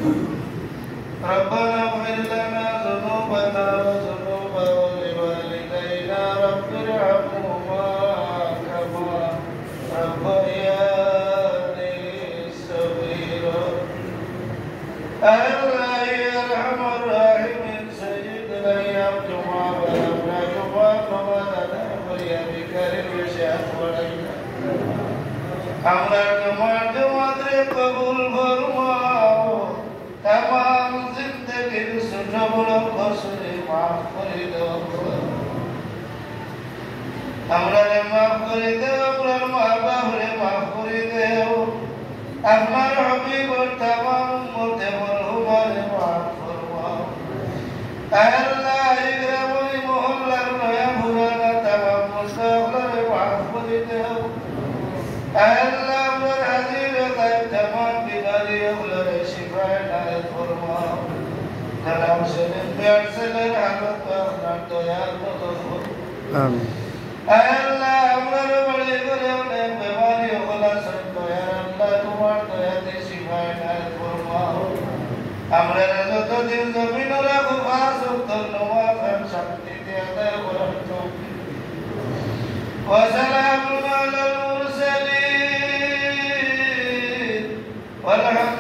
ربنا اغفر لنا ذنوبنا وذنوب والدينا رب ارحمهما كما ربياني صغيرا. الله يا ارحم الراحمين سيد الايام جمعه بلغنا جمعه فما لنا وليا بكريم يشاء ولينا আমরা তোমার দোয়াতে কবুল ফরমাও तमाम जिंदगी ছোট বড় কসুরে মাফ করে দাও আমরারে মাফ করে দাও আমরার মা বাবারে মাফ করে দাও আপনার হাবিবর तमाम উম্মতে মরহুমারে মাফ ফরমাও আল্লাহ এই গ্রামের মহল্লার নয়া পুরানা तमाम মুসলিমরে মাফ করে দাও আল্লাহ আমরার হাজির গায়ব तमाम বিমারি ওগুলোরে শিফা নায়েব ফরমাও কালাম শুনেন পেয়ারসেলের হালত আপনার দয়ার মতো আমিন আল্লাহ আমরার বড়ে করে অনেক বিমারি ওগুলা সব দয়ার আল্লাহ তোমার দয়াতে শিফা নায়েব ফরমাও আমরার যতদিন জমিনে রাখো পাঁচ ওয়াক্ত নামাজ শান্তিতে আদায় করার তৌফিক ওয়া সালামুন আলাল মুরসালিন والحمد